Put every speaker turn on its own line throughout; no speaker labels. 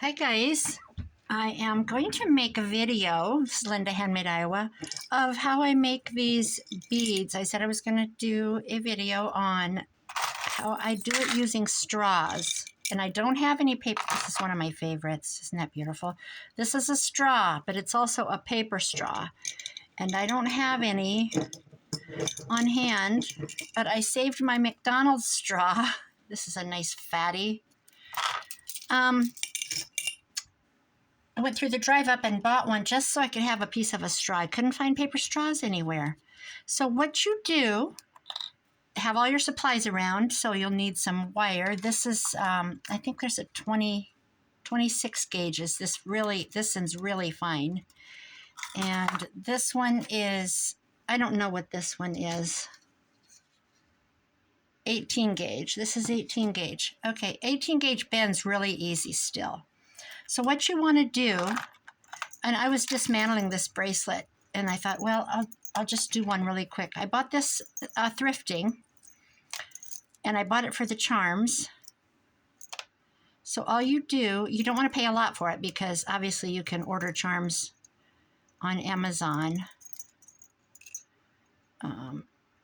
Hi guys, I am going to make a video, this is Linda Handmade Iowa, of how I make these beads. I said I was going to do a video on how I do it using straws. And I don't have any paper. This is one of my favorites. Isn't that beautiful? This is a straw, but it's also a paper straw. And I don't have any on hand, but I saved my McDonald's straw. This is a nice fatty. I went through the drive up and bought one just so I could have a piece of a straw. I couldn't find paper straws anywhere. So what you do, have all your supplies around, so you'll need some wire. This is, I think there's a 26 gauges. This one's really fine. And this one is, I don't know what this one is. 18 gauge. This is 18 gauge. Okay, 18 gauge bends really easy still. So what you want to do, and I was dismantling this bracelet, and I thought, well, I'll just do one really quick. I bought this thrifting, and I bought it for the charms. So all you do, you don't want to pay a lot for it because obviously you can order charms on Amazon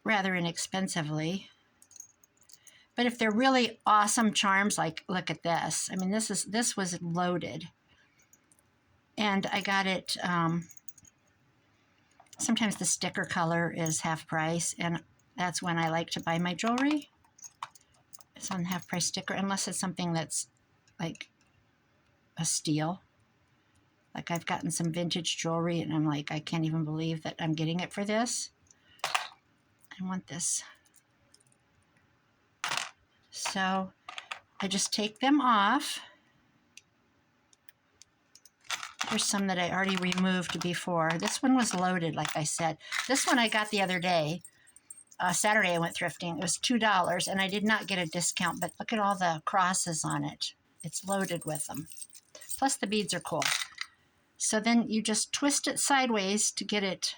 rather inexpensively. But if they're really awesome charms, like look at this. I mean, this was loaded, and I got it. Sometimes the sticker color is half price, and that's when I like to buy my jewelry. It's on half price sticker, unless it's something that's like a steal. Like I've gotten some vintage jewelry, and I'm like, I can't even believe that I'm getting it for this. I want this. So I just take them off. Here's some that I already removed before. This one was loaded, like I said. This one I got the other day. Saturday I went thrifting. It was $2, and I did not get a discount, but look at all the crosses on it. It's loaded with them. Plus the beads are cool. So then you just twist it sideways to get it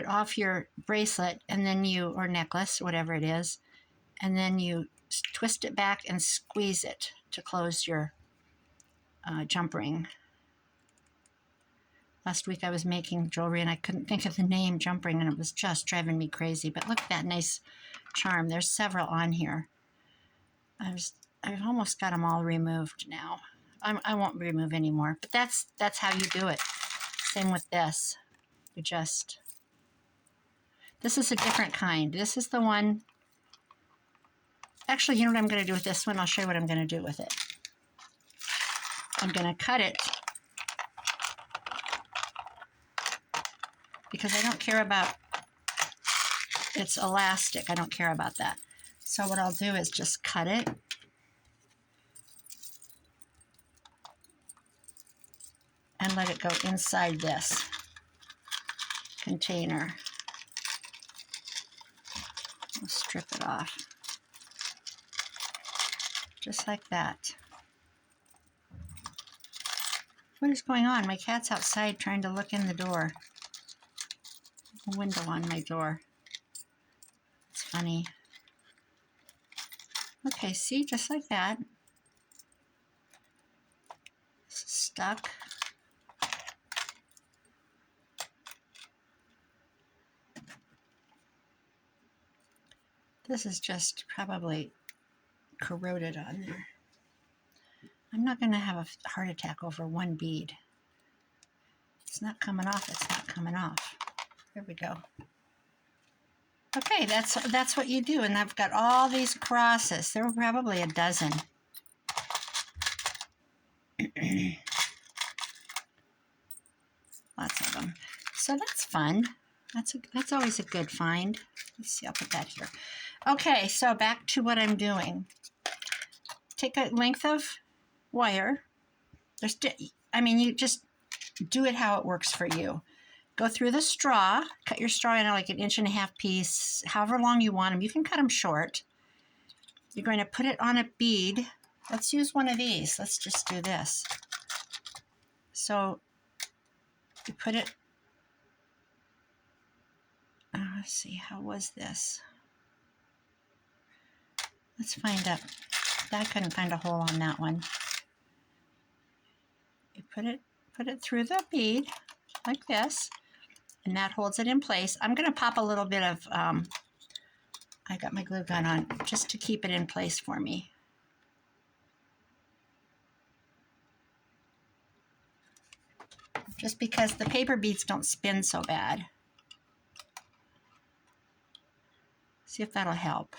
off your bracelet, and then or necklace, whatever it is. And then you twist it back and squeeze it to close your jump ring. Last week I was making jewelry and I couldn't think of the name jump ring, and it was just driving me crazy. But look at that nice charm. There's several on here. I've almost got them all removed now. I won't remove any more. But that's how you do it. Same with this. This is a different kind. This is the one. Actually, you know what I'm going to do with this one? I'll show you what I'm going to do with it. I'm going to cut it because I don't care about it's elastic. I don't care about that. So what I'll do is just cut it. And let it go inside this container. I'll strip it off. Just like that. What is going on? My cat's outside trying to look in the door. A window on my door. It's funny. Okay, see? Just like that. This is stuck. This is just probably corroded on there. I'm not going to have a heart attack over one bead. It's not coming off. It's not coming off. There we go. Okay, that's what you do. And I've got all these crosses. There were probably a dozen. Lots of them. So that's fun. That's always a good find. Let's see, I'll put that here. Okay, so back to what I'm doing. Take a length of wire. You just do it how it works for you. Go through the straw. Cut your straw in like an 1.5 piece, however long you want them. You can cut them short. You're going to put it on a bead. Let's use one of these. Let's just do this. So you put it. Let's see, how was this? Let's find up. I couldn't find a hole on that one. put it through the bead like this, and that holds it in place. I'm going to pop a little bit of, I got my glue gun on just to keep it in place for me. Just because the paper beads don't spin so bad. See if that'll help.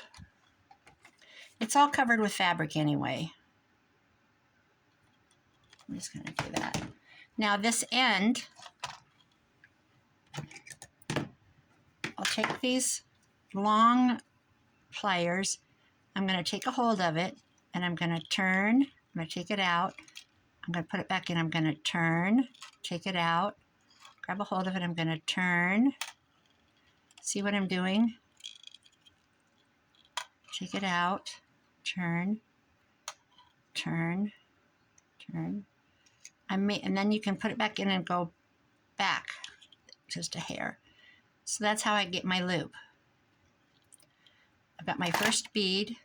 It's all covered with fabric anyway. I'm just going to do that. Now this end, I'll take these long pliers. I'm going to take a hold of it, and I'm going to turn. I'm going to take it out. I'm going to put it back in. I'm going to turn, take it out, grab a hold of it. I'm going to turn. See what I'm doing? Take it out, turn, turn, turn. And then you can put it back in and go back just a hair. So that's how I get my loop. I've got my first bead.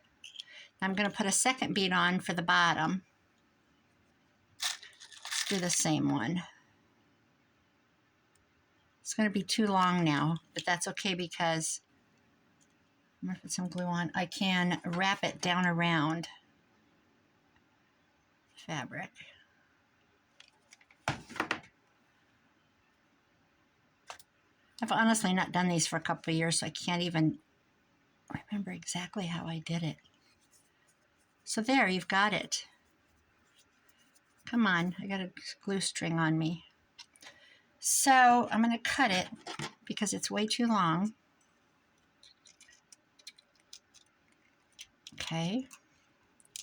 I'm going to put a second bead on for the bottom. Let's do the same one. It's going to be too long now, but that's okay because I'm going to put some glue on. I can wrap it down around the fabric. I've honestly not done these for a couple of years, so I can't even remember exactly how I did it. So there, you've got it. Come on, I got a glue string on me. So I'm going to cut it because it's way too long. Okay,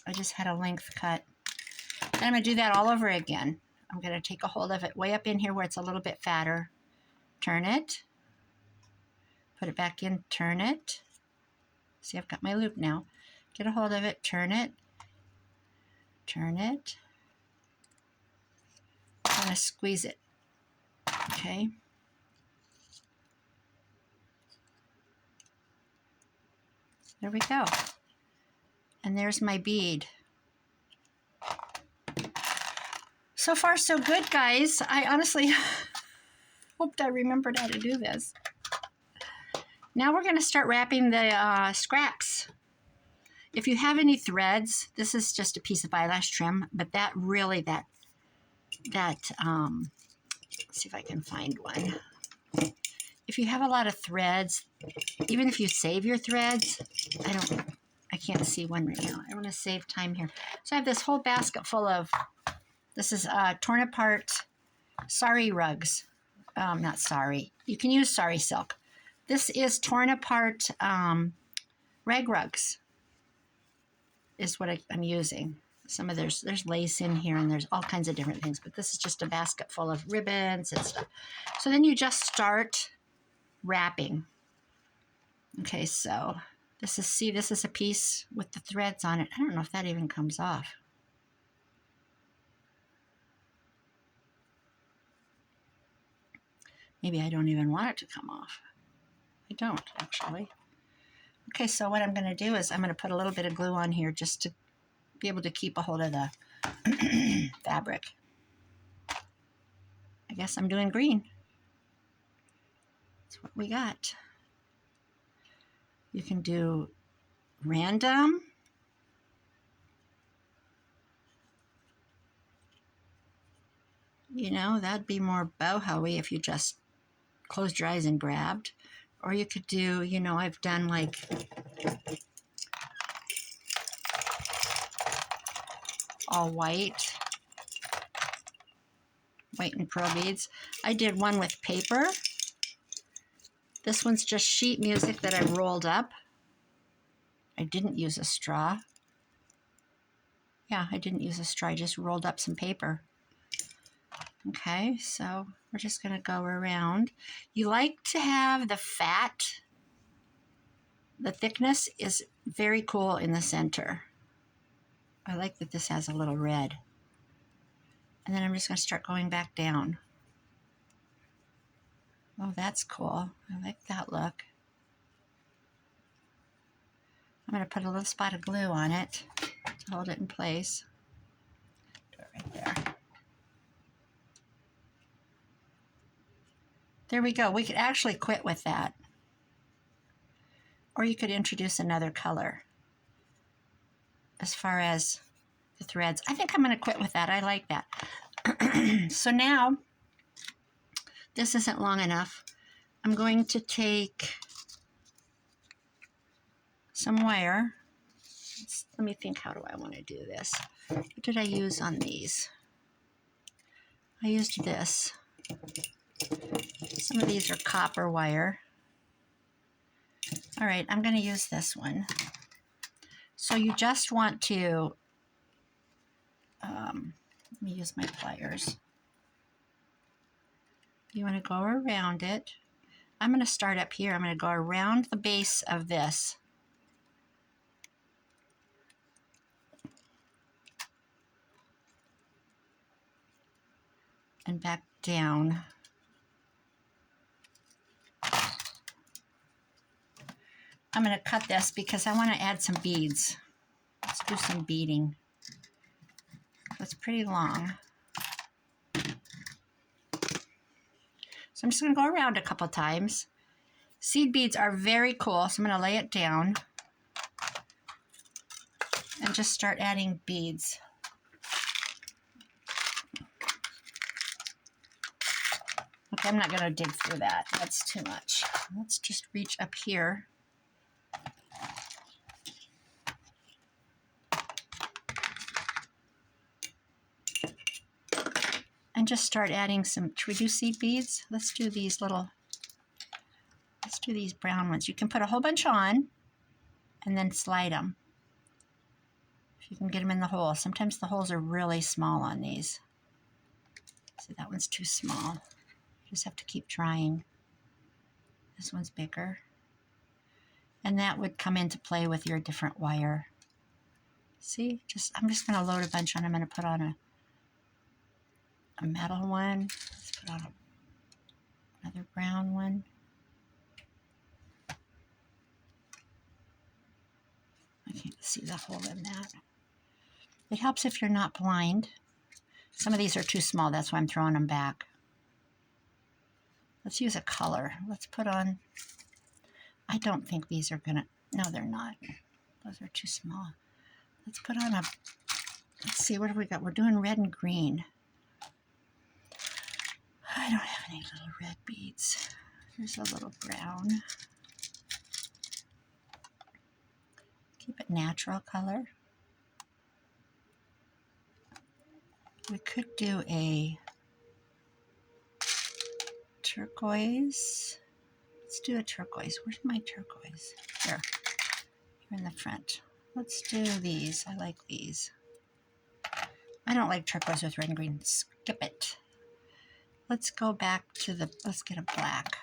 I just had a length cut. And I'm going to do that all over again. I'm going to take a hold of it way up in here where it's a little bit fatter. Turn it. Put it back in, turn it. See, I've got my loop now. Get a hold of it, turn it. Turn it. I'm going to squeeze it. Okay. There we go. And there's my bead. So far, so good, guys. I honestly hoped I remembered how to do this. Now we're going to start wrapping the scraps. If you have any threads, this is just a piece of eyelash trim, but that really, let's see if I can find one. If you have a lot of threads, even if you save your threads, I can't see one right now. I want to save time here. So I have this whole basket full of, this is torn apart sari rugs. Not sari. You can use sari silk. This is torn apart rag rugs is what I'm using. Some of there's lace in here and there's all kinds of different things, but this is just a basket full of ribbons and stuff. So then you just start wrapping. Okay, so this is a piece with the threads on it. I don't know if that even comes off. Maybe I don't even want it to come off. I don't, actually. Okay, so what I'm going to do is I'm going to put a little bit of glue on here just to be able to keep a hold of the fabric. I guess I'm doing green. That's what we got. You can do random. You know, that'd be more boho-y if you just closed your eyes and grabbed. Or you could do, you know, I've done like all white and pearl beads. I did one with paper. This one's just sheet music that I rolled up. I didn't use a straw. Yeah, I didn't use a straw. I just rolled up some paper. Okay, so we're just going to go around. You like to have the fat. The thickness is very cool in the center. I like that this has a little red. And then I'm just going to start going back down. Oh, that's cool. I like that look. I'm going to put a little spot of glue on it to hold it in place. Do it right there. There we go. We could actually quit with that. Or you could introduce another color as far as the threads. I think I'm going to quit with that. I like that. So now, this isn't long enough. I'm going to take some wire. Let me think, how do I want to do this? What did I use on these? I used this. Some of these are copper wire. All right, I'm going to use this one. So you just want to, let me use my pliers. You want to go around it. I'm going to start up here. I'm going to go around the base of this. And back down. I'm going to cut this because I want to add some beads. Let's do some beading. It's pretty long. So I'm just going to go around a couple times. Seed beads are very cool, so I'm going to lay it down and just start adding beads. Okay, I'm not going to dig through that. That's too much. Let's just reach up here. And just start adding some, should we do seed beads? Let's do these brown ones. You can put a whole bunch on and then slide them. If you can get them in the hole. Sometimes the holes are really small on these. See, that one's too small. You just have to keep trying. This one's bigger. And that would come into play with your different wire. See, I'm just going to load a bunch on. I'm going to put on a metal one. Let's put on another brown one. I can't see the hole in that. It helps if you're not blind. Some of these are too small, that's why I'm throwing them back. Let's use a color. Let's put on, I don't think these are gonna, no they're not. Those are too small. Let's put on let's see, what have we got? We're doing red and green. I don't have any little red beads. There's a little brown. Keep it natural color. We could do a turquoise. Let's do a turquoise. Where's my turquoise? Here in the front. Let's do these. I like these. I don't like turquoise with red and green. Skip it. Let's go back to let's get a black.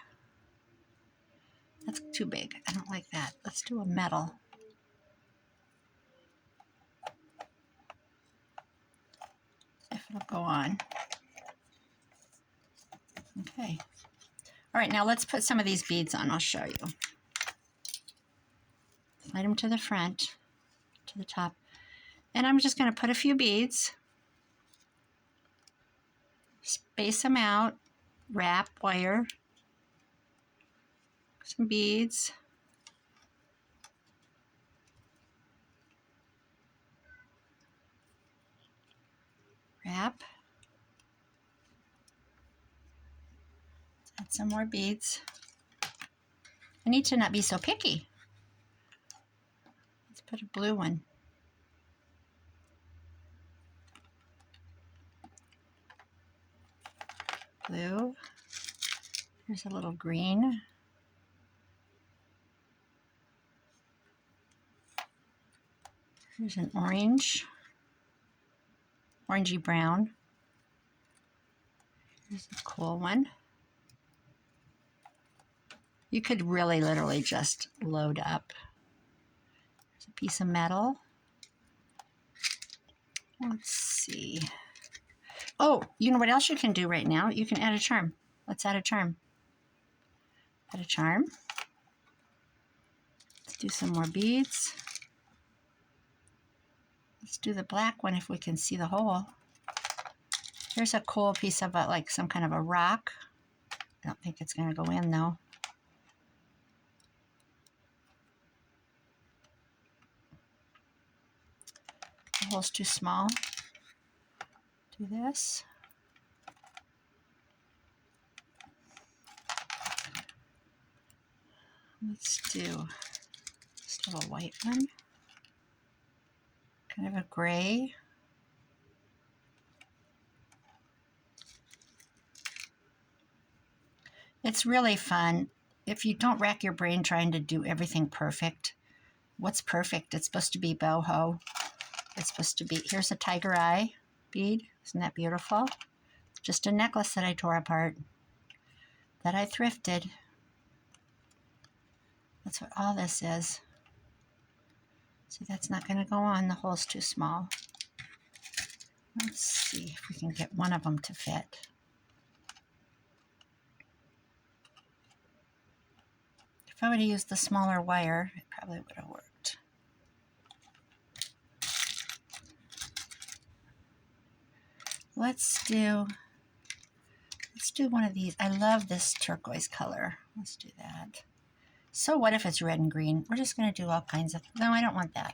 That's too big. I don't like that. Let's do a metal. If it'll go on. Okay. All right, now let's put some of these beads on. I'll show you. Slide them to the front, to the top. And I'm just going to put a few beads. Space them out. Wrap wire. Some beads. Wrap. Add some more beads. I need to not be so picky. Let's put a blue one. Blue. Here's a little green. Here's an orange. Orangey brown. Here's a cool one. You could really literally just load up. There's a piece of metal. Let's see. Oh, you know what else you can do right now? You can add a charm. Let's add a charm. Add a charm. Let's do some more beads. Let's do the black one if we can see the hole. Here's a cool piece of like some kind of a rock. I don't think it's going to go in though. The hole's too small. Do this. Let's do this little white one. Kind of a gray. It's really fun. If you don't rack your brain trying to do everything perfect, what's perfect? It's supposed to be boho. It's supposed to be, here's a tiger eye bead. Isn't that beautiful? Just a necklace that I tore apart, that I thrifted. That's what all this is. See, that's not going to go on. The hole's too small. Let's see if we can get one of them to fit. If I would have used the smaller wire, it probably would have worked. Let's do one of these. I love this turquoise color. Let's do that. So what if it's red and green? We're just going to do all kinds of... No, I don't want that.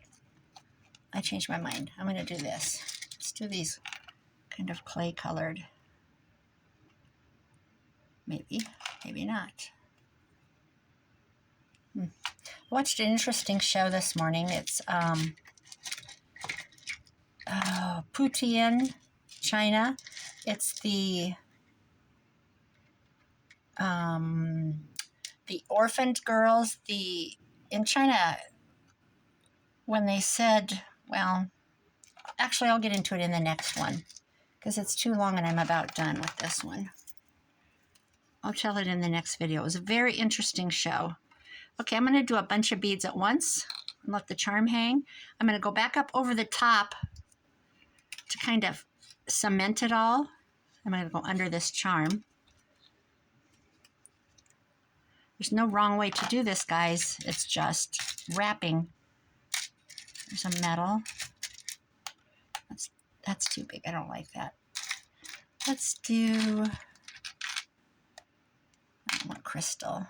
I changed my mind. I'm going to do this. Let's do these kind of clay colored. Maybe, maybe not. I watched an interesting show this morning. It's Putian, China. It's the orphaned girls. In China, when they said, well, actually I'll get into it in the next one because it's too long and I'm about done with this one. I'll tell it in the next video. It was a very interesting show. Okay, I'm going to do a bunch of beads at once and let the charm hang. I'm going to go back up over the top to kind of cement it all. I'm going to go under this charm. There's no wrong way to do this, guys. It's just wrapping. There's a metal. That's too big. I don't like that. Let's do... I want crystal.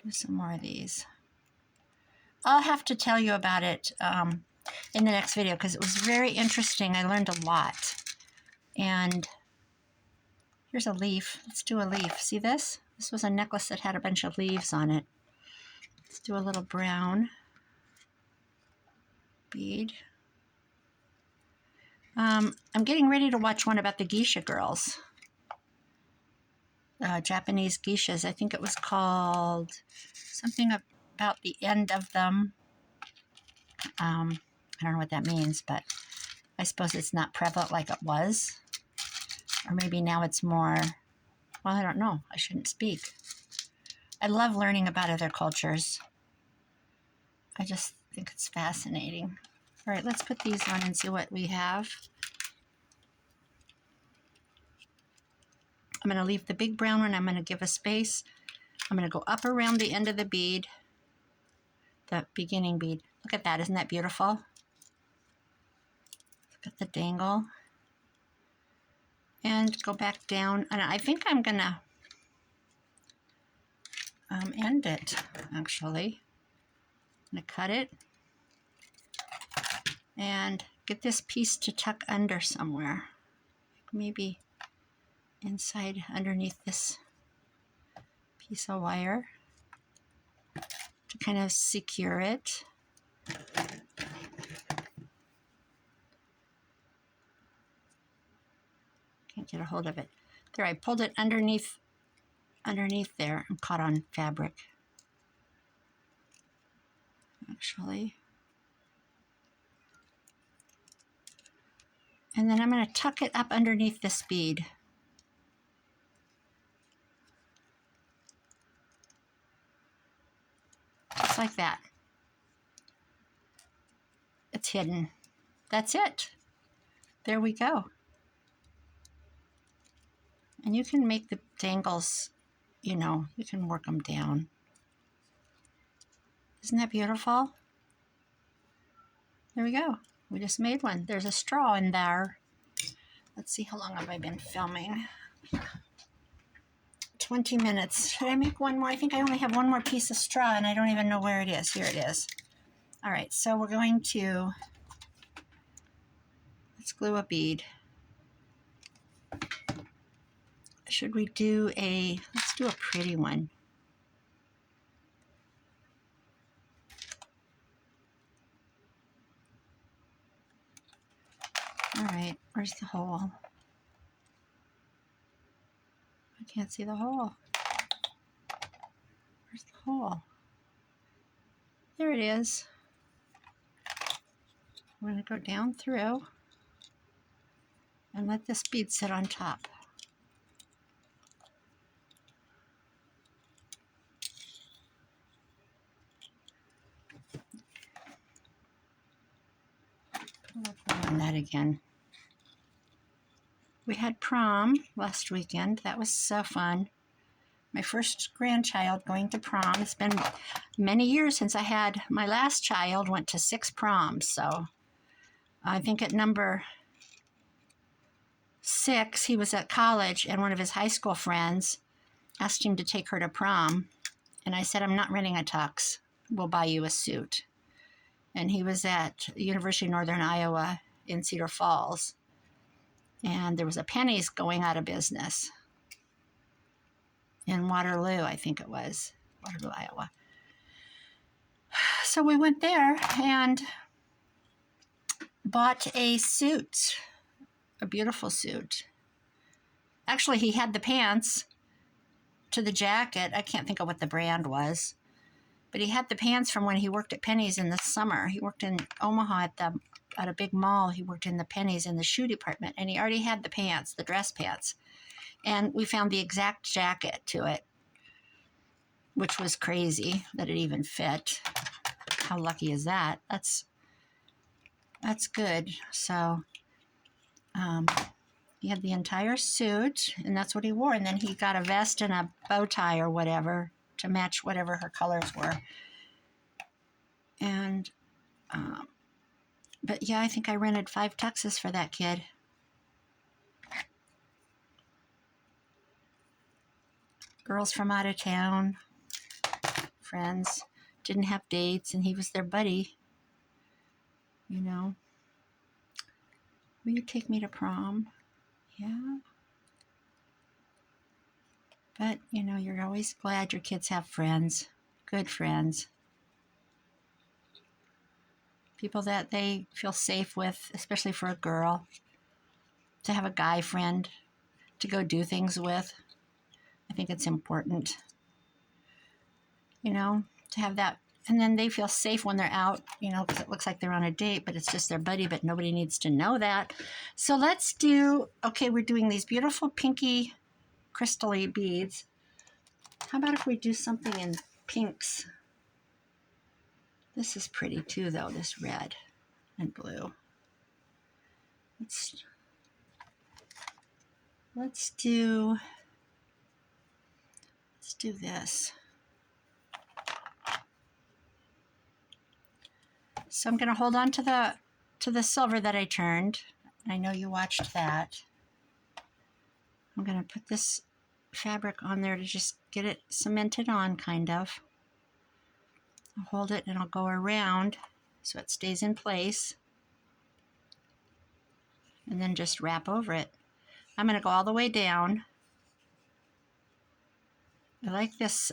Do some more of these. I'll have to tell you about it in the next video because it was very interesting. I learned a lot. And here's a leaf. Let's do a leaf. See this? This was a necklace that had a bunch of leaves on it. Let's do a little brown bead. I'm getting ready to watch one about the geisha girls. Japanese geishas. I think it was called something about the end of them. I don't know what that means, but I suppose it's not prevalent like it was. Or maybe now it's more, well, I don't know. I shouldn't speak. I love learning about other cultures. I just think it's fascinating. All right, let's put these on and see what we have. I'm going to leave the big brown one. I'm going to give a space. I'm going to go up around the end of the bead, the beginning bead. Look at that. Isn't that beautiful? Look at the dangle. And go back down. And I think I'm going to end it, actually. I'm going to cut it and get this piece to tuck under somewhere. Maybe inside underneath this piece of wire to kind of secure it. Can't get a hold of it. There, I pulled it underneath there. I'm caught on fabric. Actually. And then I'm going to tuck it up underneath this bead. Just like that. It's hidden. That's it. There we go. And you can make the dangles, you know, you can work them down. Isn't that beautiful? There we go. We just made one. There's a straw in there. Let's see, how long have I been filming? 20 minutes. Should I make one more? I think I only have one more piece of straw and I don't even know where it is. Here it is. All right, so we're going to, let's glue a bead. Should we do let's do a pretty one. All right, where's the hole? I can't see the hole. Where's the hole? There it is. I'm going to go down through and let this bead sit on top. On that again. We had prom last weekend. That was so fun. My first grandchild going to prom. It's been many years since I had my last child. Went to 6 proms. So I think at number 6, he was at college and one of his high school friends asked him to take her to prom. And I said, I'm not renting a tux. We'll buy you a suit. And he was at University of Northern Iowa in Cedar Falls. And there was a Penny's going out of business in Waterloo, I think it was, Waterloo, Iowa. So we went there and bought a suit, a beautiful suit. Actually, he had the pants to the jacket. I can't think of what the brand was, but he had the pants from when he worked at Penny's in the summer. He worked in Omaha at a big mall. He worked in the Penny's in the shoe department, and he already had the pants, the dress pants. And we found the exact jacket to it, which was crazy that it even fit. How lucky is that? That's good. So he had the entire suit, and that's what he wore. And then he got a vest and a bow tie or whatever to match whatever her colors were. And but yeah, I think I rented 5 tuxes for that kid. Girls from out of town, friends, didn't have dates, and he was their buddy. You know, will you take me to prom? Yeah. But, you know, you're always glad your kids have friends, good friends. People that they feel safe with, especially for a girl, to have a guy friend to go do things with. I think it's important, you know, to have that. And then they feel safe when they're out, you know, because it looks like they're on a date, but it's just their buddy, but nobody needs to know that. So let's do, okay, we're doing these beautiful pinky crystal-y beads. How about if we do something in pinks? This is pretty too, though, this red and blue. Let's do this. So I'm going to hold on to the silver that I turned. I know you watched that. I'm going to put this fabric on there to just get it cemented on, kind of. I'll hold it and I'll go around so it stays in place. And then just wrap over it. I'm going to go all the way down. I like this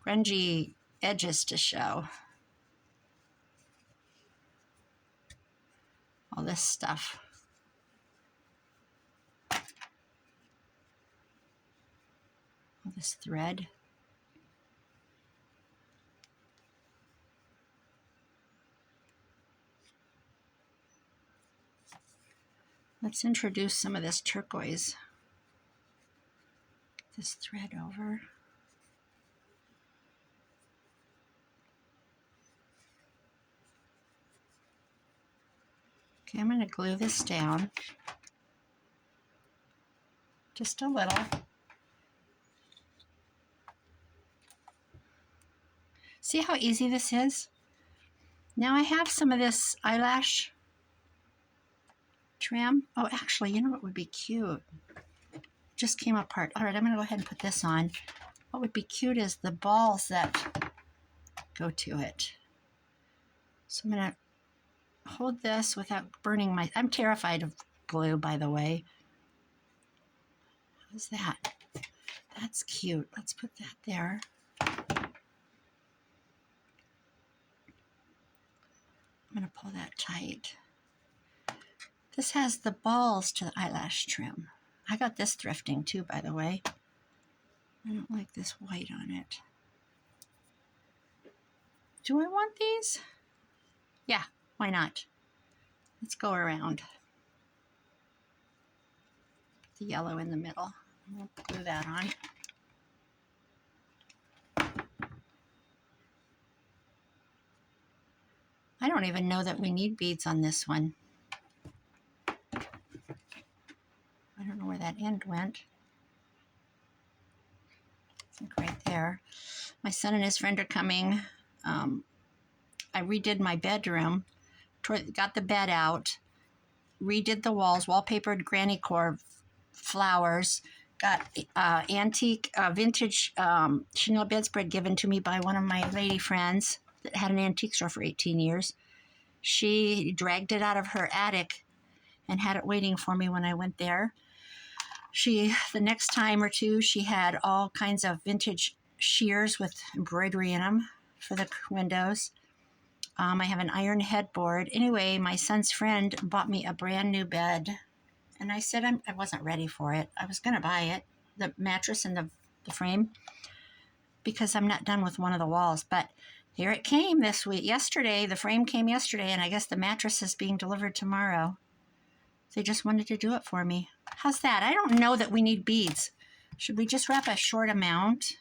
grungy edges to show. All this stuff. All this thread. Let's introduce some of this turquoise. Get this thread over. Okay, I'm going to glue this down. Just a little. See how easy this is? Now I have some of this eyelash trim. Oh, actually, you know what would be cute? Just came apart. All right, I'm going to go ahead and put this on. What would be cute is the balls that go to it. So I'm going to hold this without burning my... I'm terrified of glue, by the way. How's that? That's cute. Let's put that there. I'm going to pull that tight. This has the balls to the eyelash trim. I got this thrifting too, by the way. I don't like this white on it. Do I want these? Yeah, why not? Let's go around. Put the yellow in the middle. We'll glue that on. I don't even know that we need beads on this one. I don't know where that end went. I think right there. My son and his friend are coming. I redid my bedroom, got the bed out, redid the walls, wallpapered granny core flowers, got antique, vintage chenille bedspread given to me by one of my lady friends that had an antique store for 18 years. She dragged it out of her attic and had it waiting for me when I went there. The next time or two, she had all kinds of vintage shears with embroidery in them for the windows. I have an iron headboard. Anyway, my son's friend bought me a brand new bed. And I said I wasn't ready for it. I was going to buy it, the mattress and the frame, because I'm not done with one of the walls. But here it came this week. Yesterday, the frame came yesterday, and I guess the mattress is being delivered tomorrow. They just wanted to do it for me. How's that? I don't know that we need beads. Should we just wrap a short amount?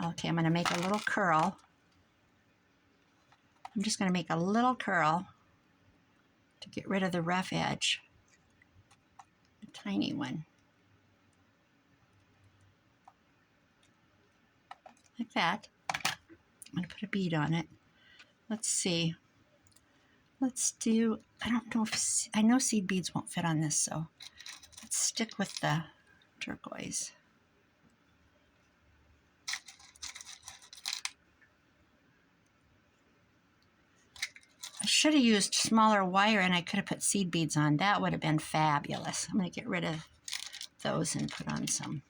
Okay, I'm going to make a little curl. I'm just going to make a little curl to get rid of the rough edge. A tiny one. Like that. I'm going to put a bead on it. Let's see. Let's do, I don't know if, I know seed beads won't fit on this, so let's stick with the turquoise. I should have used smaller wire and I could have put seed beads on. That would have been fabulous. I'm going to get rid of those and put on some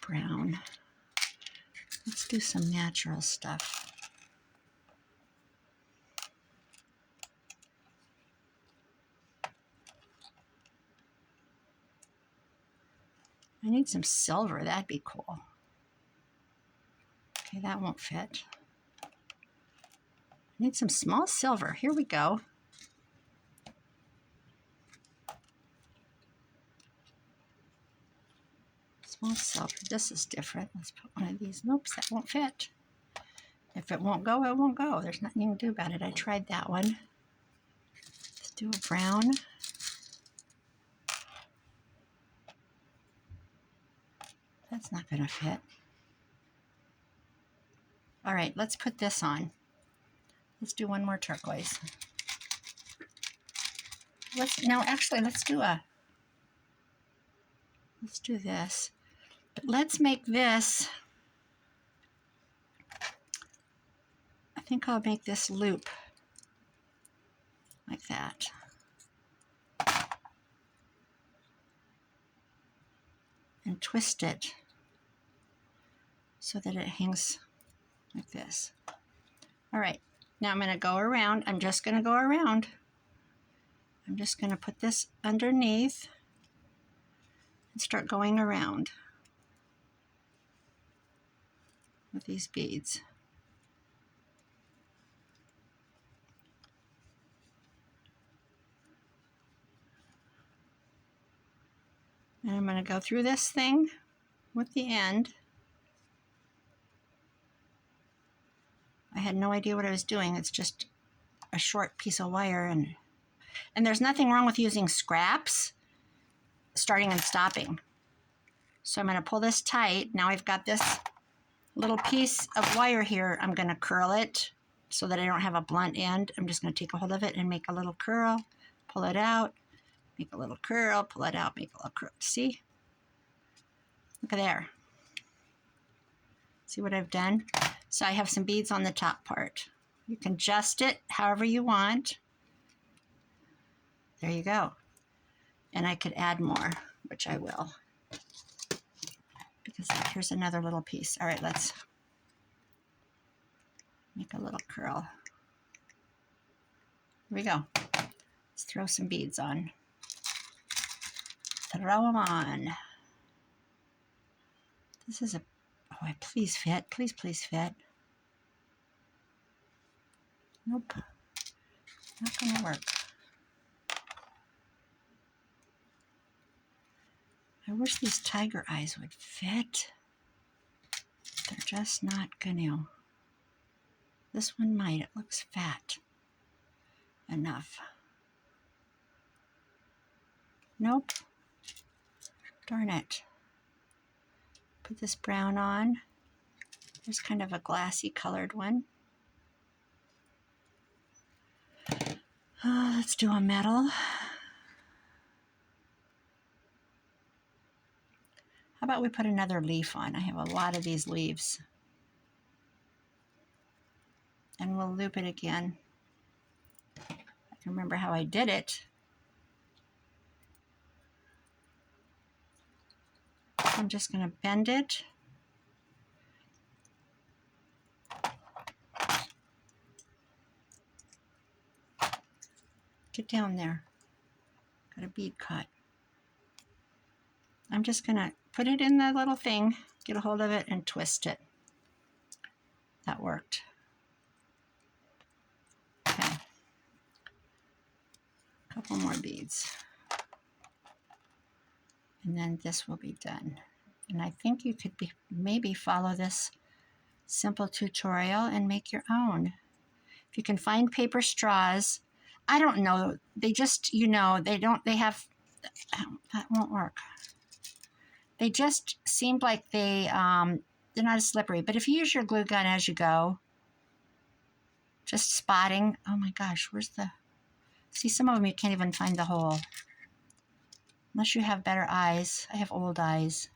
brown. Let's do some natural stuff. I need some silver. That'd be cool. Okay, that won't fit. I need some small silver. Here we go. Small silver. This is different. Let's put one of these. Nope, that won't fit. If it won't go, it won't go. There's nothing you can do about it. I tried that one. Let's do a brown. That's not going to fit. All right, let's put this on. Let's do one more turquoise. Let's do this. But let's make this, I think I'll make this loop like that. And twist it so that it hangs like this. All right, now I'm going to go around. I'm just going to go around. I'm just going to put this underneath and start going around with these beads. And I'm going to go through this thing with the end. I had no idea what I was doing. It's just a short piece of wire, and there's nothing wrong with using scraps, starting and stopping. So I'm going to pull this tight. Now I've got this little piece of wire here. I'm going to curl it so that I don't have a blunt end, I'm just going to take a hold of it and make a little curl, pull it out, make a little curl, pull it out, make a little curl. See? Look at there. See what I've done? So I have some beads on the top part. You can adjust it however you want. There you go. And I could add more, which I will. Because here's another little piece. All right, let's make a little curl. Here we go. Let's throw some beads on. Throw them on. This is a, oh, please fit. Please, please fit. Nope. Not gonna work. I wish these tiger eyes would fit. They're just not gonna. This one might. It looks fat enough. Nope. Darn it. Put this brown on. There's kind of a glassy colored one. Let's do a metal. How about we put another leaf on? I have a lot of these leaves. And we'll loop it again. I can remember how I did it. I'm just going to bend it. Get down there. Got a bead cut. I'm just going to put it in the little thing, get a hold of it, and twist it. That worked. Okay. A couple more beads. And then this will be done. And I think you could maybe follow this simple tutorial and make your own. If you can find paper straws, I don't know, they just, you know, they have, that won't work. They just seemed like they're not as slippery. But if you use your glue gun as you go, just spotting, oh my gosh, where's the, see, some of them you can't even find the hole. Unless you have better eyes. I have old eyes.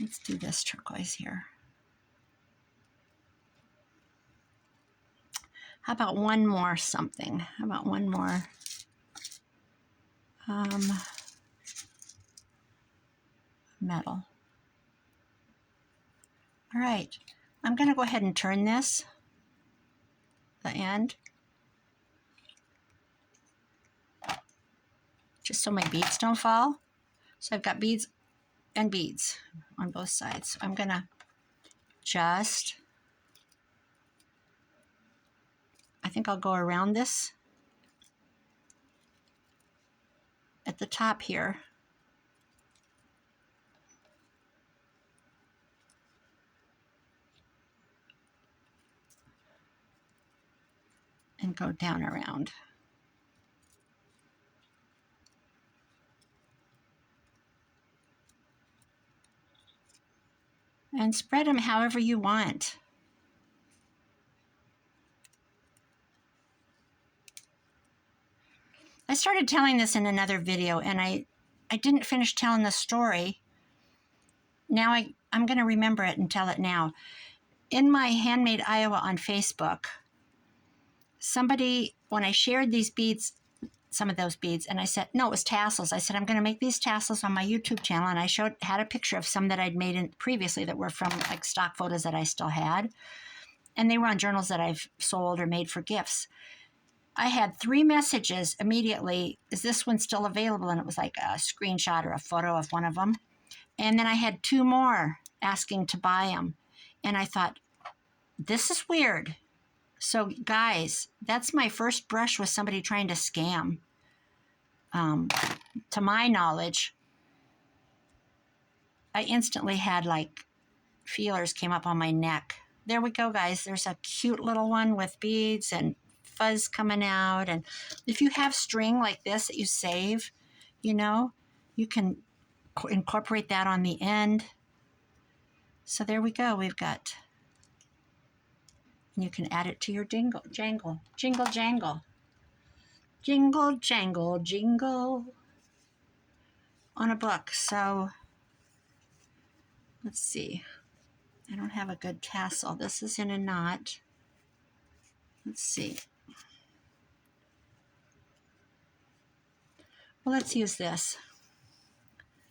Let's do this turquoise here. How about one more something? How about one more? Metal. All right, I'm going to go ahead and turn this, the end, just so my beads don't fall. So I've got beads and beads on both sides. So I'm going to just, I think I'll go around this at the top here. And go down around. And spread them however you want. I started telling this in another video and I didn't finish telling the story. Now I'm going to remember it and tell it now. In my Handmade Iowa on Facebook, somebody, when I shared these beads, some of those beads, and I said, no, it was tassels. I said, I'm going to make these tassels on my YouTube channel. And I had a picture of some that I'd made previously that were from like stock photos that I still had. And they were on journals that I've sold or made for gifts. I had 3 messages immediately. Is this one still available? And it was like a screenshot or a photo of one of them. And then I had 2 more asking to buy them. And I thought, this is weird. So guys, that's my first brush with somebody trying to scam. To my knowledge, I instantly had like feelers came up on my neck. There we go, guys. There's a cute little one with beads and fuzz coming out. And if you have string like this that you save, you know, you can incorporate that on the end. So there we go. We've got And you can add it to your jingle, jangle, jingle, jangle. Jingle, jangle, jingle on a book. So let's see. I don't have a good tassel. This is in a knot. Let's see. Well, let's use this.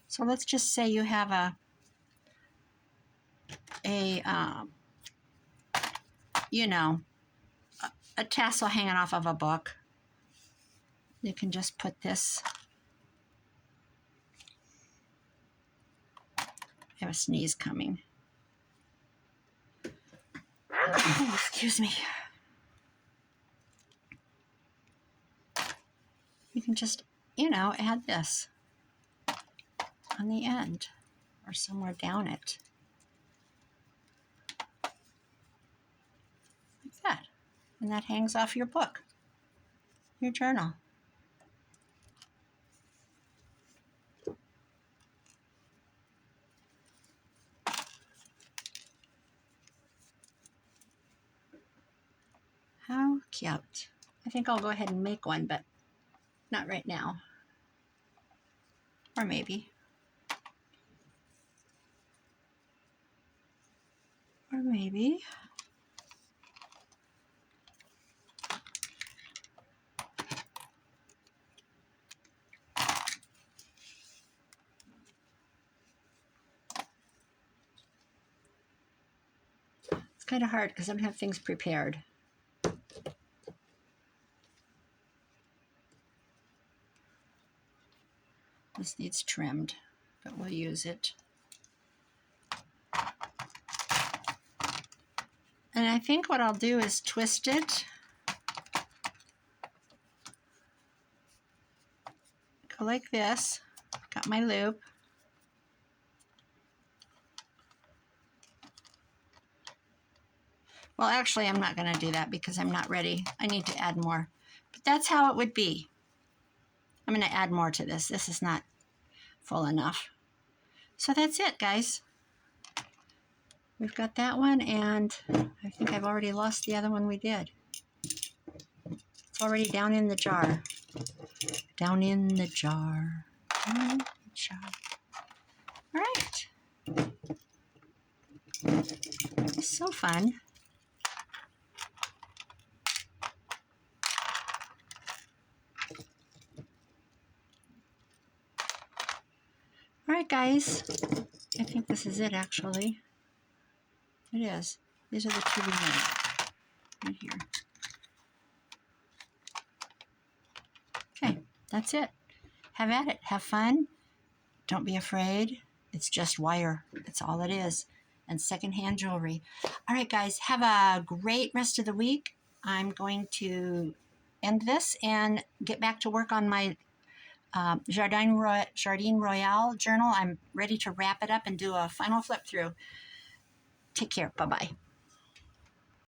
So let's just say you have you know, a tassel hanging off of a book. You can just put this. I have a sneeze coming. Oh, excuse me. You can just, add this on the end or somewhere down it. Like that. And that hangs off your book, your journal. How cute. I think I'll go ahead and make one, but not right now. Or maybe. Or maybe. It's kind of hard because I don't have things prepared. This needs trimmed, but we'll use it. And I think what I'll do is twist it. Go like this. Got my loop. Well, actually, I'm not going to do that because I'm not ready. I need to add more. But that's how it would be. I'm going to add more to this. This is not full enough. So that's it, guys. We've got that one, and I think I've already lost the other one we did. It's already down in the jar. Down in the jar. Down in the jar. All right. It's so fun. All right, guys. I think this is it, actually. It is. These are the two we made. Right here. Okay, that's it. Have at it. Have fun. Don't be afraid. It's just wire. That's all it is. And secondhand jewelry. All right, guys. Have a great rest of the week. I'm going to end this and get back to work on my Jardin Royale journal. I'm ready to wrap it up and do a final flip through. Take care. Bye-bye.